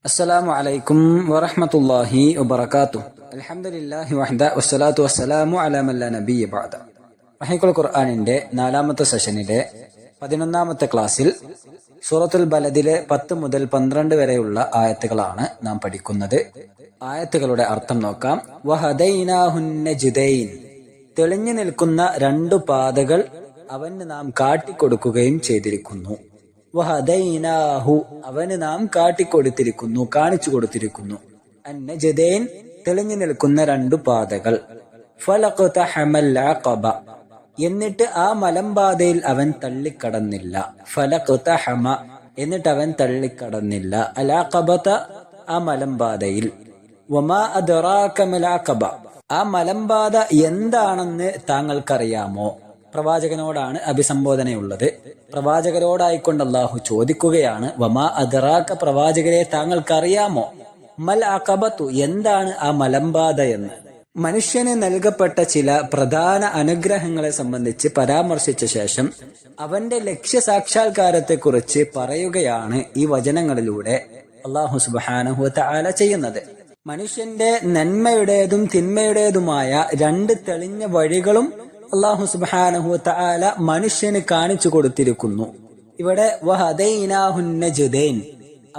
അസ്സലാമു അലൈക്കും വറഹ്മത്തുള്ളാഹി വബറകാതുഹു. അൽഹംദുലില്ലാഹി വഹ്ദ വസ്സലാത്തു വസ്സലാമു അലാ മൻ ലാ നബിയ്യ ബഅദ. റഹീഖുൽ ഖുർആനിന്റെ 4-ാമത്തെ സെഷനിലെ 11-ാമത്തെ ക്ലാസ്സിൽ സൂറത്തുൽ ബലദിലെ 10 മുതൽ 12 വരെയുള്ള ആയത്തുകളാണ് നാം പഠിക്കുന്നത്. ആയത്തുകളുടെ അർത്ഥം നോക്കാം. വഹദൈനാഹുൻ നജ്ദൈൻ, തെളിഞ്ഞു നിൽക്കുന്ന 2 പാതകൾ അവന് നാം കാട്ടിക്കൊടുക്കുകയും ചെയ്തിരിക്കുന്നു. വഹദൈനാഹു, അവന് നാം കാട്ടിക്കൊടുത്തിരിക്കുന്നു, കാണിച്ചു കൊടുത്തിരിക്കുന്നു. അന്നജദൈൻ, തെളിഞ്ഞു നിൽക്കുന്ന 2 പാതകൾ. ഫലഖ്തഹമൽ അഖബ, എന്നിട്ട് ആ മലമ്പാതയിൽ അവൻ തള്ളിക്കടന്നില്ല. ഫലഖ്തഹമ, എന്നിട്ട് അവൻ തള്ളിക്കടന്നില്ല. അൽ അഖബത, ആ മലമ്പാതയിൽ. വമാ അദ്റാക മൽ അഖബ, ആ മലമ്പാത എന്താണെന്ന് താങ്കൾക്കറിയാമോ? പ്രവാചകനോടാണ് അഭിസംബോധനയുള്ളത്. പ്രവാചകരോടായിക്കൊണ്ട് അല്ലാഹു ചോദിക്കുകയാണ്, വമാ അദ്റാക, പ്രവാചകരെ താങ്കൾക്കറിയാമോ? മൽ അഖബത്തു, എന്താണ് ആ മലമ്പാത എന്ന്. മനുഷ്യന് നൽകപ്പെട്ട ചില പ്രധാന അനുഗ്രഹങ്ങളെ സംബന്ധിച്ച് പരാമർശിച്ച ശേഷം അവന്റെ ലക്ഷ്യസാക്ഷാത്കാരത്തെക്കുറിച്ച് പറയുകയാണ് ഈ വചനങ്ങളിലൂടെ അല്ലാഹു സുബ്ഹാനഹു വ തആല ചെയ്യുന്നത്. മനുഷ്യന്റെ നന്മയുടേതും തിന്മയുടേതുമായ 2 തെളിഞ്ഞ വഴികളും അല്ലാഹു സുബ്ഹാനഹു വ തആല മനുഷ്യന് കാണിച്ചു കൊടുത്തിരിക്കുന്നു. ഇവിടെ വഹദൈനാഹുൻ നജ്ദൈൻ,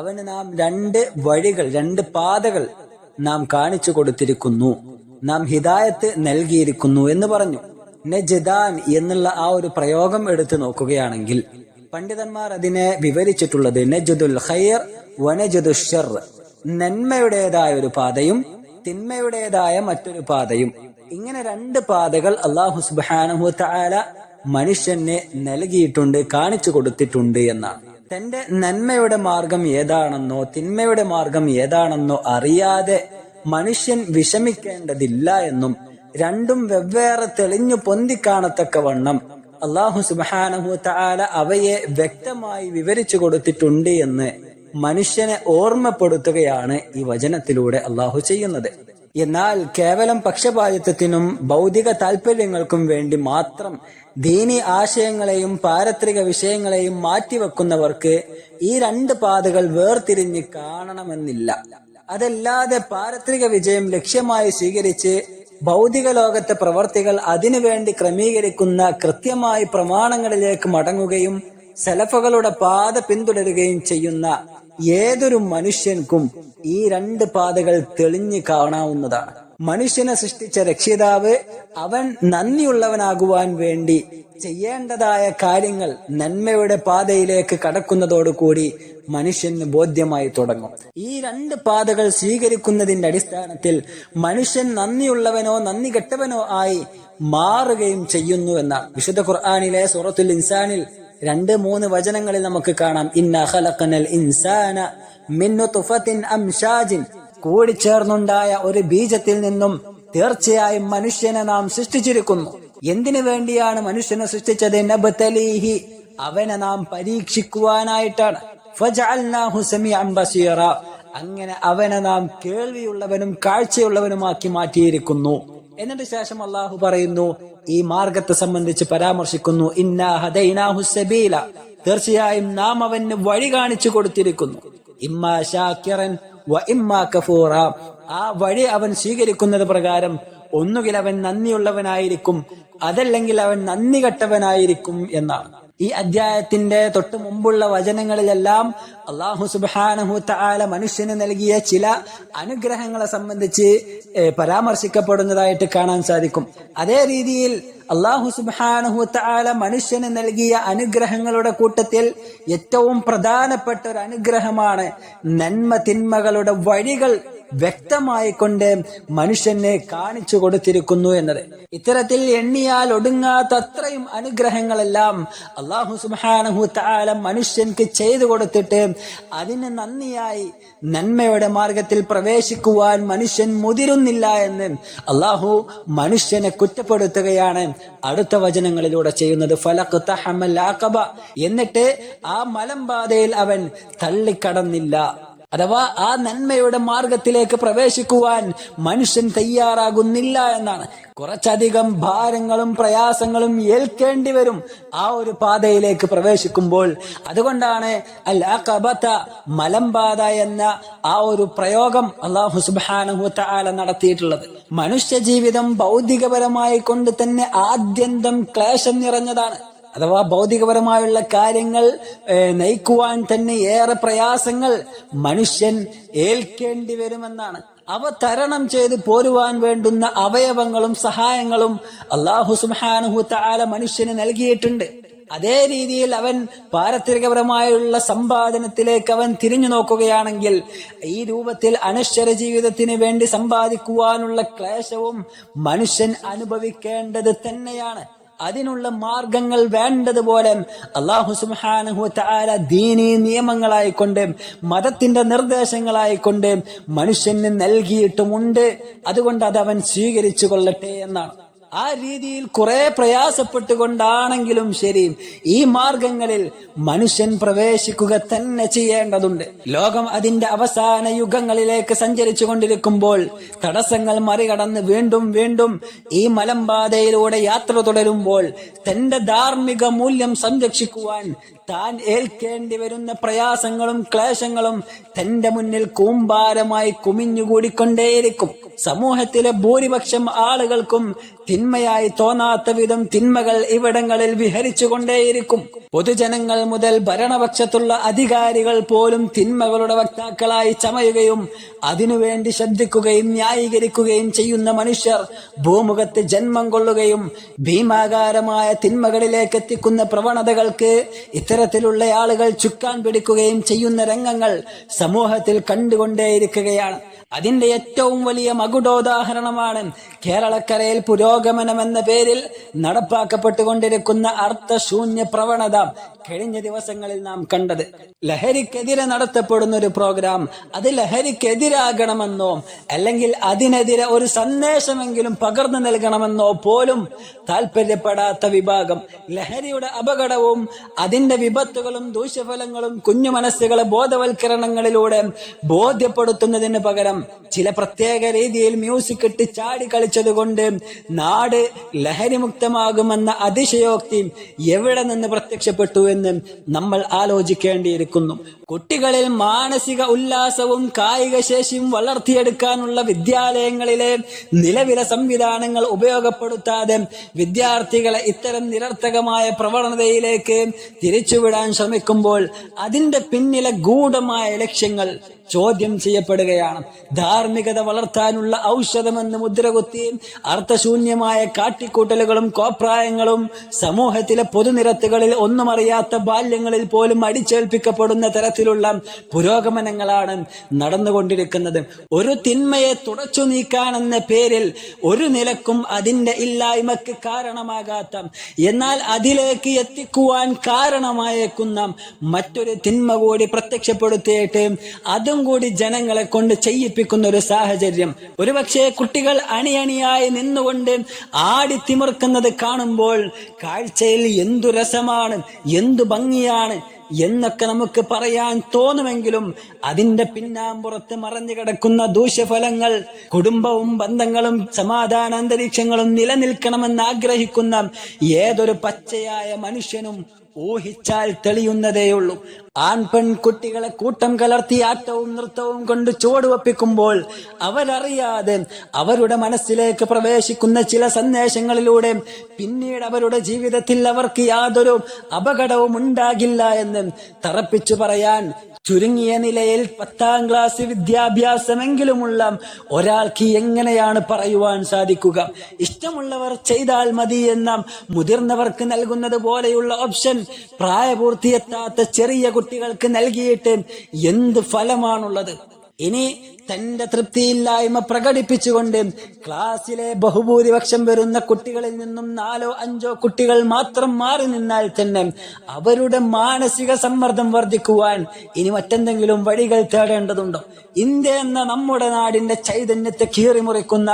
അവന് നാം 2 വഴികൾ, 2 പാതകൾ നാം കാണിച്ചു കൊടുത്തിരിക്കുന്നു, നാം ഹിദായത്ത് നൽകിയിരിക്കുന്നു എന്ന് പറഞ്ഞു. നജ്ദാൻ എന്നുള്ള ആ ഒരു പ്രയോഗം എടുത്തു നോക്കുകയാണെങ്കിൽ പണ്ഡിതന്മാർ അതിനെ വിവരിച്ചിട്ടുള്ളത് നജ്ദുൽ ഖൈർ വ നജ്ദുൽ ശർ, നന്മയുടേതായ ഒരു പാതയും തിന്മയുടേതായ മറ്റൊരു പാതയും. ഇങ്ങനെ 2 പാതകൾ അല്ലാഹു സുബ്ഹാനഹു വ തആല മനുഷ്യനെ നൽകിയിട്ടുണ്ട്, കാണിച്ചു കൊടുത്തിട്ടുണ്ട് എന്നാണ്. തന്റെ നന്മയുടെ മാർഗം ഏതാണെന്നോ തിന്മയുടെ മാർഗം ഏതാണെന്നോ അറിയാതെ മനുഷ്യൻ വിഷമിക്കേണ്ടതില്ല എന്നും 2ഉം വെവ്വേറെ തെളിഞ്ഞു പൊന്തിക്കാണത്തക്കവണ്ണം അല്ലാഹു സുബ്ഹാനഹു വ തആല അവയെ വ്യക്തമായി വിവരിച്ചു കൊടുത്തിട്ടുണ്ട് എന്ന് മനുഷ്യനെ ഓർമ്മപ്പെടുത്തുകയാണ് ഈ വചനത്തിലൂടെ അല്ലാഹു ചെയ്യുന്നത്. എന്നാൽ കേവലം പക്ഷപാതിത്വത്തിനും ഭൗതിക താല്പര്യങ്ങൾക്കും വേണ്ടി മാത്രം ദീനി ആശയങ്ങളെയും പാരത്രിക വിഷയങ്ങളെയും മാറ്റിവെക്കുന്നവർക്ക് ഈ 2 പാതകൾ വേർതിരിഞ്ഞ് കാണണമെന്നില്ല. അതല്ലാതെ പാരത്രിക വിജയം ലക്ഷ്യമായി സ്വീകരിച്ച് ഭൗതിക ലോകത്തെ പ്രവർത്തികൾ അതിനുവേണ്ടി ക്രമീകരിക്കുന്ന കൃത്യമായി പ്രമാണങ്ങളിലേക്ക് മടങ്ങുകയും സലഫുകളുടെ പാത പിന്തുടരുകയും ചെയ്യുന്ന ഏതൊരു മനുഷ്യൻക്കും ഈ 2 പാതകൾ തെളിഞ്ഞു കാണാവുന്നതാണ്. മനുഷ്യനെ സൃഷ്ടിച്ച രക്ഷിതാവ് അവൻ നന്ദിയുള്ളവനാകുവാൻ വേണ്ടി ചെയ്യേണ്ടതായ കാര്യങ്ങൾ നന്മയുടെ പാതയിലേക്ക് കടക്കുന്നതോടുകൂടി മനുഷ്യന് ബോധ്യമായി തുടങ്ങും. ഈ 2 പാതകൾ സ്വീകരിക്കുന്നതിന്റെ അടിസ്ഥാനത്തിൽ മനുഷ്യൻ നന്ദിയുള്ളവനോ നന്ദി കെട്ടവനോ ആയി മാറുകയും ചെയ്യുന്നു എന്നാണ്. വിശുദ്ധ ഖുർആനിലെ സൂറത്തുൽ ഇൻസാനിൽ 2-3 വചനങ്ങളിൽ നമുക്ക് കാണാം, ഇന്നാ ഖലഖനൽ ഇൻസാന മിൻ നുത്ഫത്തിൻ അംശാജിൻ, കൂടിച്ചേർന്നുണ്ടായ ഒരു ബീജത്തിൽ നിന്നും തീർച്ചയായും മനുഷ്യനെ നാം സൃഷ്ടിച്ചിരിക്കുന്നു. എന്തിനു വേണ്ടിയാണ് മനുഷ്യനെ സൃഷ്ടിച്ചത്? നബ്തലീഹി, അവനെ നാം പരീക്ഷിക്കുവാനായിട്ടാണ്. ഫജഅൽനാഹു സമീഅൻ ബസീറ, അങ്ങനെ അവനെ നാം കേൾവിയുള്ളവനും കാഴ്ചയുള്ളവനുമാക്കി മാറ്റിയിരിക്കുന്നു. എന്നിട്ട് ശേഷം അല്ലാഹു പറയുന്നു, ഈ മാർഗത്തെ സംബന്ധിച്ച് പരാമർശിക്കുന്നു, ഇന്നാ ഹദൈനാഹു സബീല, തീർച്ചയായും നാം അവന് വഴി കാണിച്ചു കൊടുത്തിരിക്കുന്നു. ഇമ്മാ ശാകിറൻ വ ഇമ്മാ കഫൂറ, ആ വഴി അവൻ സ്വീകരിക്കുന്നത് പ്രകാരം ഒന്നുകിൽ അവൻ നന്ദിയുള്ളവനായിരിക്കും, അതല്ലെങ്കിൽ അവൻ നന്ദി കെട്ടവനായിരിക്കും എന്നാണ്. ഈ അധ്യായത്തിന്റെ തൊട്ട് മുമ്പുള്ള വചനങ്ങളിലെല്ലാം അല്ലാഹു സുബ്ഹാനഹു വ തആല മനുഷ്യന് നൽകിയ ചില അനുഗ്രഹങ്ങളെ സംബന്ധിച്ച് പരാമർശിക്കപ്പെടുന്നതായിട്ട് കാണാൻ സാധിക്കും. അതേ രീതിയിൽ അല്ലാഹു സുബ്ഹാനഹു വ തആല മനുഷ്യന് നൽകിയ അനുഗ്രഹങ്ങളുടെ കൂട്ടത്തിൽ ഏറ്റവും പ്രധാനപ്പെട്ട ഒരു അനുഗ്രഹമാണ് നന്മ തിന്മകളുടെ വഴികൾ വ്യക്തമായി കൊണ്ട് മനുഷ്യനെ കാണിച്ചു കൊടുത്തിരിക്കുന്നു എന്നത്. ഇത്തരത്തിൽ എണ്ണിയാൽ ഒടുങ്ങാത്തത്രയും അനുഗ്രഹങ്ങളെല്ലാം അല്ലാഹു സുബ്ഹാനഹു തആല മനുഷ്യൻക്ക് ചെയ്തു കൊടുത്തിട്ട് അതിന് നന്ദിയായി നന്മയുടെ മാർഗത്തിൽ പ്രവേശിക്കുവാൻ മനുഷ്യൻ മുതിരുന്നില്ല എന്ന് അല്ലാഹു മനുഷ്യനെ കുറ്റപ്പെടുത്തുകയാണ് അടുത്ത വചനങ്ങളിലൂടെ ചെയ്യുന്നത്. ഫലഖ്തഹമൽ അഖബ, എന്നിട്ട് ആ മലമ്പാതയിൽ അവൻ തള്ളിക്കടന്നില്ല. അഥവാ ആ നന്മയുടെ മാർഗത്തിലേക്ക് പ്രവേശിക്കുവാൻ മനുഷ്യൻ തയ്യാറാകുന്നില്ല എന്നാണ്. കുറച്ചധികം ഭാരങ്ങളും പ്രയാസങ്ങളും ഏൽക്കേണ്ടി വരും ആ ഒരു പാതയിലേക്ക് പ്രവേശിക്കുമ്പോൾ. അതുകൊണ്ടാണ് അൽ അഖബത, മലമ്പാത എന്ന ആ ഒരു പ്രയോഗം അല്ലാഹു സുബ്ഹാനഹു വ തആല നടത്തിയിട്ടുള്ളത്. മനുഷ്യ ജീവിതം ഭൗതികപരമായി കൊണ്ട് തന്നെ ആദ്യന്തം ക്ലേശം നിറഞ്ഞതാണ്. അഥവാ ഭൗതികപരമായുള്ള കാര്യങ്ങൾ നയിക്കുവാൻ തന്നെ ഏറെ പ്രയാസങ്ങൾ മനുഷ്യൻ ഏൽക്കേണ്ടി വരുമെന്നാണ്. അവ തരണം ചെയ്ത് പോരുവാൻ വേണ്ടുന്ന അവയവങ്ങളും സഹായങ്ങളും അല്ലാഹു സുബ്ഹാനഹു വ തആല മനുഷ്യന് നൽകിയിട്ടുണ്ട്. അതേ രീതിയിൽ അവൻ പാരത്രികപരമായുള്ള സമ്പാദനത്തിലേക്ക് അവൻ തിരിഞ്ഞു നോക്കുകയാണെങ്കിൽ ഈ രൂപത്തിൽ അനശ്വര ജീവിതത്തിന് വേണ്ടി സമ്പാദിക്കുവാനുള്ള ക്ലേശവും മനുഷ്യൻ അനുഭവിക്കേണ്ടത് തന്നെയാണ്. അതിനുള്ള മാർഗങ്ങൾ വേണ്ടതുപോലെ അല്ലാഹു സുബ്ഹാനഹു വ തആല ദീനീ നിയമങ്ങളായിക്കൊണ്ട്, മതത്തിന്റെ നിർദ്ദേശങ്ങളായിക്കൊണ്ട് മനുഷ്യന് നൽകിയിട്ടുമുണ്ട്. അതുകൊണ്ട് അത് അവൻ സ്വീകരിച്ചു കൊള്ളട്ടെ എന്നാണ്. ആ രീതിയിൽ കുറെ പ്രയാസപ്പെട്ടുകൊണ്ടാണെങ്കിലും ശരി ഈ മാർഗങ്ങളിൽ മനുഷ്യൻ പ്രവേശിക്കുക തന്നെ ചെയ്യേണ്ടതുണ്ട്. ലോകം അതിന്റെ അവസാന യുഗങ്ങളിലേക്ക് സഞ്ചരിച്ചു കൊണ്ടിരിക്കുമ്പോൾ തടസ്സങ്ങൾ മറികടന്ന് വീണ്ടും വീണ്ടും ഈ മലമ്പാതയിലൂടെ യാത്ര തുടരുമ്പോൾ തന്റെ ധാർമ്മിക മൂല്യം സംരക്ഷിക്കുവാൻ താൻ ഏൽക്കേണ്ടി വരുന്ന പ്രയാസങ്ങളും ക്ലേശങ്ങളും തന്റെ മുന്നിൽ കൂമ്പാരമായി കുമിഞ്ഞുകൂടിക്കൊണ്ടേയിരിക്കും. സമൂഹത്തിലെ ഭൂരിപക്ഷം ആളുകൾക്കും തിന്മയായി തോന്നാത്ത വിധം തിന്മകൾ ഇവിടങ്ങളിൽ വിഹരിച്ചുകൊണ്ടേയിരിക്കും. പൊതുജനങ്ങൾ മുതൽ ഭരണപക്ഷത്തുള്ള അധികാരികൾ പോലും തിന്മകളുടെ വക്താക്കളായി ചമയുകയും അതിനുവേണ്ടി ശ്രദ്ധിക്കുകയും ന്യായീകരിക്കുകയും ചെയ്യുന്ന മനുഷ്യർ ഭൂമുഖത്ത് ജന്മം കൊള്ളുകയും ഭീമാകാരമായ തിന്മകളിലേക്ക് എത്തിക്കുന്ന പ്രവണതകൾക്ക് ഇത്തരത്തിലുള്ള ആളുകൾ ചുക്കാൻ പിടിക്കുകയും ചെയ്യുന്ന രംഗങ്ങൾ സമൂഹത്തിൽ കണ്ടുകൊണ്ടേയിരിക്കുകയാണ്. അതിന്റെ ഏറ്റവും വലിയ മകുടോദാഹരണമാണ് കേരളക്കരയിൽ പുരോഗമനം എന്ന പേരിൽ നടപ്പാക്കപ്പെട്ടുകൊണ്ടിരിക്കുന്ന അർത്ഥശൂന്യ പ്രവണത കഴിഞ്ഞ ദിവസങ്ങളിൽ നാം കണ്ടത്. ലഹരിക്കെതിരെ നടത്തപ്പെടുന്ന ഒരു പ്രോഗ്രാം അത് ലഹരിക്കെതിരാകണമെന്നോ അല്ലെങ്കിൽ അതിനെതിരെ ഒരു സന്ദേശമെങ്കിലും പകർന്നു നൽകണമെന്നോ പോലും താല്പര്യപ്പെടാത്ത വിഭാഗം ലഹരിയുടെ അപകടവും അതിന്റെ വിപത്തുകളും ദൂഷ്യഫലങ്ങളും കുഞ്ഞു മനസ്സുകളെ ബോധവൽക്കരണങ്ങളിലൂടെ ബോധ്യപ്പെടുത്തുന്നതിന് പകരം ചില പ്രത്യേക രീതിയിൽ മ്യൂസിക് ഇട്ട് ചാടി കളിച്ചത് കൊണ്ട് നാട് ലഹരിമുക്തമാകുമെന്ന അതിശയോക്തി എവിടെ നിന്ന് പ്രത്യക്ഷപ്പെട്ടു എന്ന് നമ്മൾ ആലോചിക്കേണ്ടിയിരിക്കുന്നു. കുട്ടികളിൽ മാനസിക ഉല്ലാസവും കായിക ശേഷിയും വളർത്തിയെടുക്കാനുള്ള വിദ്യാലയങ്ങളിലെ നിലവിലെ സംവിധാനങ്ങൾ ഉപയോഗപ്പെടുത്താതെ വിദ്യാർത്ഥികളെ ഇത്തരം നിരർത്ഥകമായ പ്രവണതയിലേക്ക് തിരിച്ചുവിടാൻ ശ്രമിക്കുമ്പോൾ അതിന്റെ പിന്നിലെ ഗൂഢമായ ലക്ഷ്യങ്ങൾ ചോദ്യം ചെയ്യപ്പെടുകയാണ്. ധാർമ്മികത വളർത്താനുള്ള ഔഷധമെന്ന് മുദ്രകുത്തി അർത്ഥശൂന്യമായ കാട്ടിക്കൂട്ടലുകളും കോപ്രായങ്ങളും സമൂഹത്തിലെ പൊതുനിരത്തുകളിൽ ഒന്നും അറിയാത്ത ബാല്യങ്ങളിൽ പോലും അടിച്ചേൽപ്പിക്കപ്പെടുന്ന തരത്തിലുള്ള പുരോഗമനങ്ങളാണ് നടന്നുകൊണ്ടിരിക്കുന്നത്. ഒരു തിന്മയെ തുടച്ചു നീക്കാനെന്ന പേരിൽ ഒരു നിലക്കും അതിന്റെ ഇല്ലായ്മക്ക് കാരണമാകാത്ത, എന്നാൽ അതിലേക്ക് എത്തിക്കുവാൻ കാരണമായേക്കുന്ന മറ്റൊരു തിന്മ കൂടി പ്രത്യക്ഷപ്പെടുത്തിയിട്ട് അതും കൂടി ജനങ്ങളെ കൊണ്ട് ചെയ്യിപ്പിക്കുന്ന ഒരു സാഹചര്യം. ഒരുപക്ഷെ കുട്ടികൾ അണിയണിയായി നിന്നുകൊണ്ട് ആടിത്തിമിർക്കുന്നത് കാണുമ്പോൾ കാഴ്ചയിൽ എന്തു രസമാണ്, എന്തു ഭംഗിയാണ് എന്നൊക്കെ നമുക്ക് പറയാൻ തോന്നുമെങ്കിലും അതിന്റെ പിന്നാമ്പുറത്ത് മറഞ്ഞു കിടക്കുന്ന ദൂഷ്യഫലങ്ങൾ, കുടുംബവും ബന്ധങ്ങളും സമാധാന അന്തരീക്ഷങ്ങളും നിലനിൽക്കണമെന്ന് ആഗ്രഹിക്കുന്ന ഏതൊരു പച്ചയായ മനുഷ്യനും ഊഹിച്ചാൽ തെളിയുന്നതേയുള്ളൂ. ആൺപെൺകുട്ടികളെ കൂട്ടം കലർത്തി ആട്ടവും നൃത്തവും കൊണ്ട് ചുവടുവെപ്പിക്കുമ്പോൾ അവരറിയാതെ അവരുടെ മനസ്സിലേക്ക് പ്രവേശിക്കുന്ന ചില സന്ദേശങ്ങളിലൂടെ പിന്നീട് അവരുടെ ജീവിതത്തിൽ അവർക്ക് യാതൊരു അപകടവും ഉണ്ടാകില്ല എന്ന് തറപ്പിച്ചു പറയാൻ ചുരുങ്ങിയ നിലയിൽ 10ാം ക്ലാസ് വിദ്യാഭ്യാസമെങ്കിലുമുള്ള ഒരാൾക്ക് എങ്ങനെയാണ് പറയുവാൻ സാധിക്കുക? ഇഷ്ടമുള്ളവർ ചെയ്താൽ മതി എന്ന മുതിർന്നവർക്ക് നൽകുന്നത് പോലെയുള്ള ഓപ്ഷൻ പ്രായപൂർത്തിയെത്താത്ത ചെറിയ കുട്ടികൾക്ക് നൽകിയിട്ട് എന്ത് ഫലമാണുള്ളത്? ഇനി തന്റെ തൃപ്തിയില്ലായ്മ പ്രകടിപ്പിച്ചുകൊണ്ട് ക്ലാസ്സിലെ ബഹുഭൂരിപക്ഷം വരുന്ന കുട്ടികളിൽ നിന്നും 4-5 കുട്ടികൾ മാത്രം മാറി നിന്നാൽ തന്നെ അവരുടെ മാനസിക സമ്മർദ്ദം വർദ്ധിക്കുവാൻ ഇനി മറ്റെന്തെങ്കിലും വഴികൾ തേടേണ്ടതുണ്ടോ? ഇന്ത്യ എന്ന നമ്മുടെ നാടിന്റെ ചൈതന്യത്തെ കീറിമുറിക്കുന്ന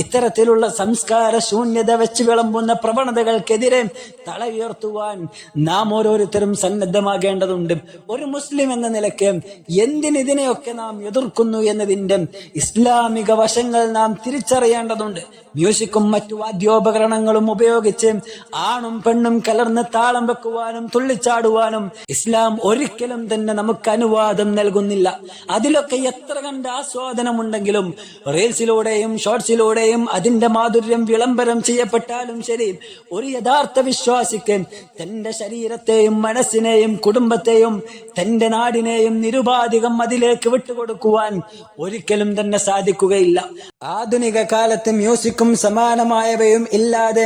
ഇത്തരത്തിലുള്ള സംസ്കാര ശൂന്യത വെച്ച് വിളമ്പുന്ന പ്രവണതകൾക്കെതിരെ തല ഉയർത്തുവാൻ നാം ഓരോരുത്തരും സന്നദ്ധമാകേണ്ടതുണ്ട്. ഒരു മുസ്ലിം എന്ന നിലയ്ക്ക് എന്തിനിതിനെയൊക്കെ നാം എതിർക്കുന്നു എന്നതിന്റെ ഇസ്ലാമിക വശങ്ങൾ നാം തിരിച്ചറിയേണ്ടതുണ്ട്. മ്യൂസിക്കും മറ്റു വാദ്യോപകരണങ്ങളും ഉപയോഗിച്ച് ആണും പെണ്ണും കലർന്ന് താളം വെക്കുവാനും തുള്ളിച്ചാടുവാനും ഇസ്ലാം ഒരിക്കലും തന്നെ നമുക്ക് അനുവാദം നൽകുന്നില്ല. അതിലൊക്കെ എത്ര കണ്ട് ആസ്വാദനമുണ്ടെങ്കിലും റീൽസിലൂടെയും ഷോർട്സിലൂടെയും അതിന്റെ മാധുര്യം വിളംബരം ചെയ്യപ്പെട്ടാലും ശരി, ഒരു യഥാർത്ഥ വിശ്വാസിക്ക് തന്റെ ശരീരത്തെയും മനസ്സിനെയും കുടുംബത്തെയും തന്റെ നാടിനെയും നിരുപാധികം അതിലേക്ക് വിട്ടുകൊടുക്കുവാൻ ഒരിക്കലും തന്നെ സാധിക്കുകയില്ല. ആധുനിക കാലത്ത് മ്യൂസിക്കും സമാനമായവയും ഇല്ലാതെ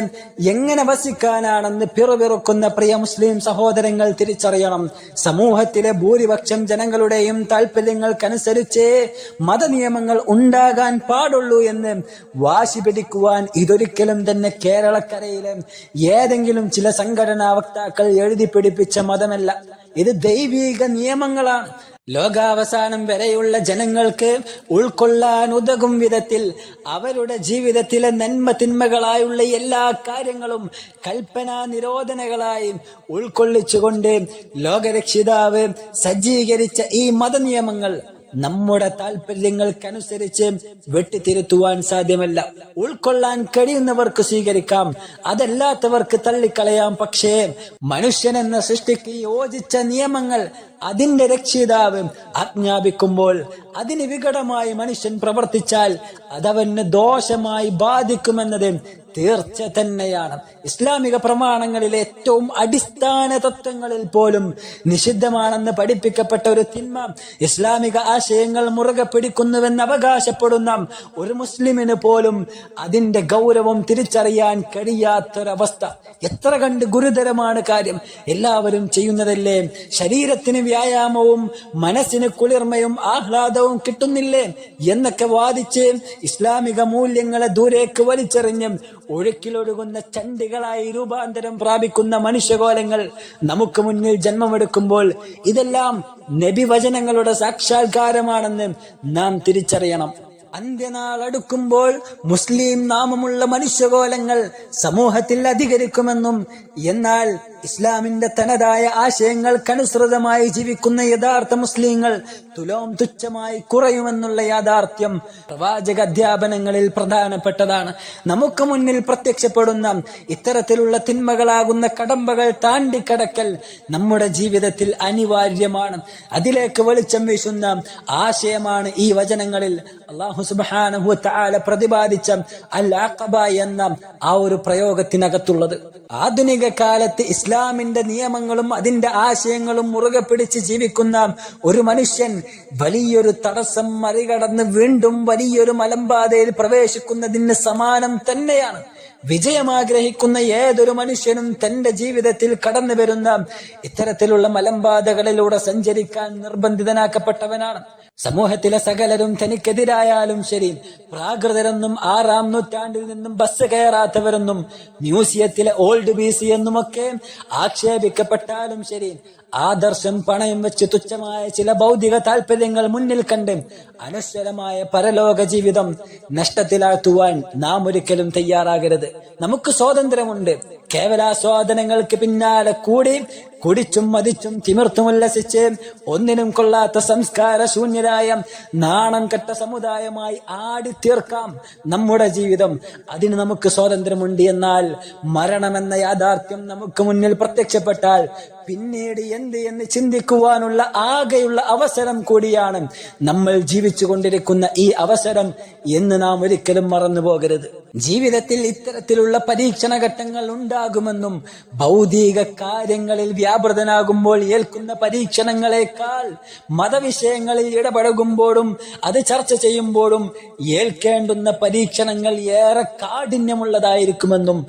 എങ്ങനെ വസിക്കാനാണെന്ന് പിറുപിറുക്കുന്ന പ്രിയ മുസ്ലിം സഹോദരങ്ങൾ തിരിച്ചറിയണം. സമൂഹത്തിലെ ഭൂരിപക്ഷം ജനങ്ങളുടെയും താല്പര്യങ്ങൾക്കനുസരിച്ചേ മതനിയമങ്ങൾ ഉണ്ടാകാൻ പാടുള്ളൂ എന്ന് വാശി പിടിക്കുവാൻ ഇതൊരിക്കലും തന്നെ കേരളക്കരയിലെ ഏതെങ്കിലും ചില സംഘടനാ വക്താക്കൾ എഴുതി പിടിപ്പിച്ച മതമല്ല. ഇത് ദൈവിക നിയമങ്ങളാണ്. ലോകാവസാനം വരെയുള്ള ജനങ്ങൾക്ക് ഉൾക്കൊള്ളാൻ ഉതകും വിധത്തിൽ അവരുടെ ജീവിതത്തിലെ നന്മ തിന്മകളായുള്ള എല്ലാ കാര്യങ്ങളും കൽപ്പനാ നിരോധനകളായി ഉൾക്കൊള്ളിച്ചുകൊണ്ട് ലോകരക്ഷിതാവ് സജ്ജീകരിച്ച ഈ മതനിയമങ്ങൾ നമ്മുടെ താല്പര്യങ്ങൾക്കനുസരിച്ച് വെട്ടിത്തിരുത്തുവാൻ സാധ്യമല്ല. ഉൾക്കൊള്ളാൻ കഴിയുന്നവർക്ക് സ്വീകരിക്കാം, അതല്ലാത്തവർക്ക് തള്ളിക്കളയാം. പക്ഷേ മനുഷ്യൻ എന്ന സൃഷ്ടിക്ക് യോജിച്ച നിയമങ്ങൾ അതിന്റെ രക്ഷിതാവ് ആജ്ഞാപിക്കുമ്പോൾ അതിന് വികടമായി മനുഷ്യൻ പ്രവർത്തിച്ചാൽ അതവന് ദോഷമായി ബാധിക്കുമെന്നത് തീർച്ച തന്നെയാണ്. ഇസ്ലാമിക പ്രമാണങ്ങളിലെ ഏറ്റവും അടിസ്ഥാന തത്വങ്ങളിൽ പോലും നിഷിദ്ധമാണെന്ന് പഠിപ്പിക്കപ്പെട്ട ഒരു തിന്മ ഇസ്ലാമിക ആശയങ്ങൾ മുറുകെ പിടിക്കുന്നുവെന്ന് അവകാശപ്പെടുന്ന ഒരു മുസ്ലിമിന് പോലും അതിന്റെ ഗൗരവം തിരിച്ചറിയാൻ കഴിയാത്തൊരവസ്ഥ. എത്ര കണ്ട് ഗുരുതരമാണ് കാര്യം. എല്ലാവരും ചെയ്യുന്നതല്ലേ? ശരീരത്തിന് വ്യായാമവും മനസ്സിന് കുളിർമയും ആഹ്ലാദവും കിട്ടുന്നില്ലേ എന്നൊക്കെ വാദിച്ച് ഇസ്ലാമിക മൂല്യങ്ങളെ ദൂരേക്ക് വലിച്ചെറിഞ്ഞ് ഒഴുക്കിലൊഴുകുന്ന ചണ്ടികളായി രൂപാന്തരം പ്രാപിക്കുന്ന മനുഷ്യകോലങ്ങൾ നമുക്ക് മുന്നിൽ ജന്മമെടുക്കുമ്പോൾ ഇതെല്ലാം നബിവചനങ്ങളുടെ സാക്ഷാത്കാരമാണെന്ന് നാം തിരിച്ചറിയണം. അന്ത്യനാൾ അടുക്കുമ്പോൾ മുസ്ലിം നാമമുള്ള മനുഷ്യകോലങ്ങൾ സമൂഹത്തിൽ അധികരിക്കുമെന്നും എന്നാൽ ഇസ്ലാമിന്റെ തനതായ ആശയങ്ങൾക്കനുസൃതമായി ജീവിക്കുന്ന യഥാർത്ഥ മുസ്ലിങ്ങൾ തുലോം തുച്ഛമായി കുറയുമെന്നുള്ള യാഥാർത്ഥ്യം പ്രവാചക അധ്യാപനങ്ങളിൽ പ്രധാനപ്പെട്ടതാണ്. നമുക്ക് മുന്നിൽ പ്രത്യക്ഷപ്പെടുന്ന ഇത്തരത്തിലുള്ള തിന്മകളാകുന്ന കടമ്പകൾ താണ്ടിക്കടക്കൽ നമ്മുടെ ജീവിതത്തിൽ അനിവാര്യമാണ്. അതിലേക്ക് വെളിച്ചം വീശുന്ന ആശയമാണ് ഈ വചനങ്ങളിൽ അല്ലാഹു സുബ്ഹാനഹു വ തആല പ്രതിപാദിച്ച അൽ അഖബ എന്ന ആ ഒരു പ്രയോഗത്തിനകത്തുള്ളത്. ആധുനിക കാലത്ത് ഇസ്ലാമിന്റെ നിയമങ്ങളും അതിന്റെ ആശയങ്ങളും മുറുകെ പിടിച്ച് ജീവിക്കുന്ന ഒരു മനുഷ്യൻ വലിയൊരു തടസ്സം മറികടന്ന് വീണ്ടും വലിയൊരു മലമ്പാതയിൽ പ്രവേശിക്കുന്നതിന് സമാനം തന്നെയാണ്. വിജയമാഗ്രഹിക്കുന്ന ഏതൊരു മനുഷ്യനും തന്റെ ജീവിതത്തിൽ കടന്നു വരുന്ന ഇത്തരത്തിലുള്ള മലമ്പാതകളിലൂടെ സഞ്ചരിക്കാൻ നിർബന്ധിതനാക്കപ്പെട്ടവനാണ്. സമൂഹത്തിലെ സകലരും തനിക്കെതിരായാലും ശരി, പ്രാകൃതരെന്നും 6-ാം നൂറ്റാണ്ടിൽ നിന്നും ബസ് കയറാത്തവരെന്നും മ്യൂസിയത്തിലെ ഓൾഡ് ബീസി എന്നുമൊക്കെ ആക്ഷേപിക്കപ്പെട്ടാലും ശരി, ആദർശം പണയം വെച്ച് തുച്ഛമായ ചില ഭൗതിക താല്പര്യങ്ങൾ മുന്നിൽ കണ്ട് അനശ്വരമായ പരലോക ജീവിതം നഷ്ടത്തിലാഴ്ത്തുവാൻ നാം ഒരിക്കലും തയ്യാറാകരുത്. നമുക്ക് സ്വാതന്ത്ര്യമുണ്ട്. കേവലാസ്വാദനങ്ങൾക്ക് പിന്നാലെ കൂടി കുടിച്ചും മതിച്ചും തിമിർത്തുമുല്ലസിച്ച് ഒന്നിനും കൊള്ളാത്ത സംസ്കാര ശൂന്യരായ നാണം കെട്ട സമുദായമായി ആടിത്തീർക്കാം നമ്മുടെ ജീവിതം. അതിന് നമുക്ക് സ്വാതന്ത്ര്യമുണ്ട്. എന്നാൽ മരണമെന്ന യാഥാർത്ഥ്യം നമുക്ക് മുന്നിൽ പ്രത്യക്ഷപ്പെട്ടാൽ പിന്നീട് എന്ത് എന്ന് ചിന്തിക്കുവാനുള്ള ആകെയുള്ള അവസരം കൂടിയാണ് നമ്മൾ ജീവിച്ചു കൊണ്ടിരിക്കുന്ന ഈ അവസരം എന്ന് നാം ഒരിക്കലും മറന്നു പോകരുത്. ജീവിതത്തിൽ ഇത്തരത്തിലുള്ള പരീക്ഷണ ഘട്ടങ്ങൾ ഉണ്ടാകുമെന്നും ഭൗതിക കാര്യങ്ങളിൽ വ്യാപൃതനാകുമ്പോൾ ഏൽക്കുന്ന പരീക്ഷണങ്ങളെക്കാൾ മതവിഷയങ്ങളിൽ ഇടപഴകുമ്പോഴും അത് ചർച്ച ചെയ്യുമ്പോഴും ഏൽക്കേണ്ടുന്ന പരീക്ഷണങ്ങൾ ഏറെ കാഠിന്യമുള്ളതായിരിക്കുമെന്നും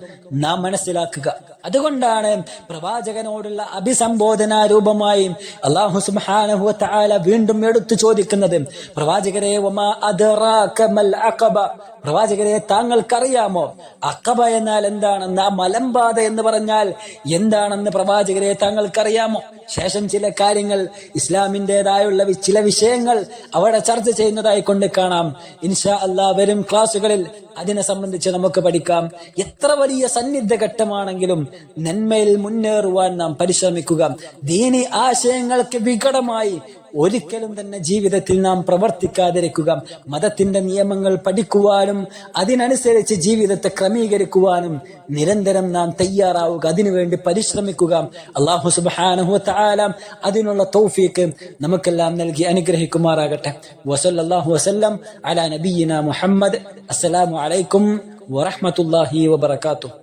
നാം മനസ്സിലാക്കുക. അതുകൊണ്ടാണ് പ്രവാചകനോടുള്ള അഭിസംബോധനാ രൂപമായി അല്ലാഹു സുബ്ഹാനഹു വ തആല വീണ്ടും എടുത്തു ചോദിക്കുന്നത്, പ്രവാചകരെ വമാ അദ്റാക മൽ അഖബ, പ്രവാചകരെ താങ്കൾക്കറിയാമോ അഖബ എന്നാൽ എന്താണെന്ന്, ആ മലമ്പാത എന്ന് പറഞ്ഞാൽ എന്താണെന്ന് പ്രവാചകരെ താങ്കൾക്കറിയാമോ? ശേഷം ചില കാര്യങ്ങൾ ഇസ്ലാമിൻ്റെതായുള്ള ചില വിഷയങ്ങൾ അവിടെ ചർച്ച ചെയ്യുന്നതായി കൊണ്ട് കാണാം. ഇൻഷാ അല്ലാഹ് വരും ക്ലാസ്സുകളിൽ അതിനെ സംബന്ധിച്ച് നമുക്ക് പഠിക്കാം. എത്ര വലിയ സന്നിഗ്ധ ഘട്ടമാണെങ്കിലും നന്മയിൽ മുന്നേറുവാൻ നാം പരിശ്രമിക്കുക. ദീനി ആശയങ്ങൾക്ക് വികടമായി ഒരിക്കലും തന്നെ ജീവിതത്തിൽ നാം പ്രവർത്തിക്കാതിരിക്കുക. മതത്തിന്റെ നിയമങ്ങൾ പഠിക്കുവാനും അതിനനുസരിച്ച് ജീവിതത്തെ ക്രമീകരിക്കുവാനും നിരന്തരം നാം തയ്യാറാവുക, അതിനുവേണ്ടി പരിശ്രമിക്കുക. അല്ലാഹു സുബ്ഹാനഹു വ തആല അതിനുള്ള തൗഫീഖ് നമുക്കെല്ലാം നൽകി അനുഗ്രഹിക്കുമാറാകട്ടെ. വസല്ലല്ലാഹു വസല്ലം അലാ നബിയിന മുഹമ്മദ്. അസ്സലാമു അലൈക്കും വറഹ്മത്തുള്ളാഹി വബറകാതുഹു.